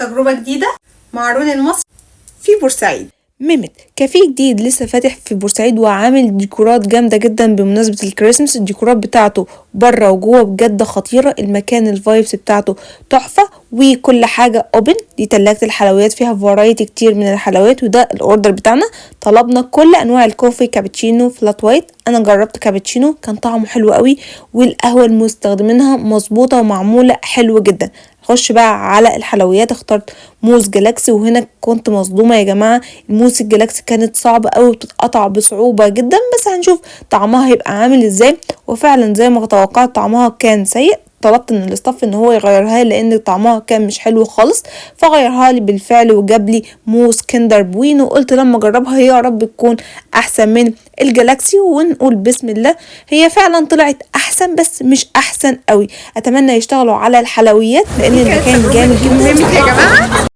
تجربة جديدة مع رون المصري في بورسعيد. ميمت كافيه جديد لسه فاتح في بورسعيد وعامل ديكورات جامدة جدا بمناسبة الكريسماس. الديكورات بتاعته بره وجوه بجد خطيرة. المكان الفايبس بتاعته تحفة وكل حاجة اوبن. دي تلاجة الحلويات فيها فرايتي كتير من الحلويات. وده الاوردر بتاعنا، طلبنا كل انواع الكوفي، كابتشينو، فلات وايت. انا جربت كابتشينو كان طعمه حلو قوي، والقهوة المستخدمينها مظبوطة ومعمولة حلو جدا. خش بقى على الحلويات، اخترت موز جالاكسي، وهنا كنت مصدومة يا جماعة. الموز الجالاكسي كانت صعبة قوي وبتتقطع بصعوبة جدا، بس هنشوف طعمها هيبقى عامل ازاي. وفعلا زي ما توقعت طعمها كان سيء. طلبت من الاستاف ان هو يغيرها لي لان طعمها كان مش حلو خالص، فغيرها لي بالفعل وجاب لي موز كندر بوين. وقلت لما اجربها يا رب تكون احسن من الجالاكسي، ونقول بسم الله. هي فعلا طلعت احسن بس مش احسن قوي. اتمنى يشتغلوا على الحلويات لان المكان جامد جدا. يا جماعة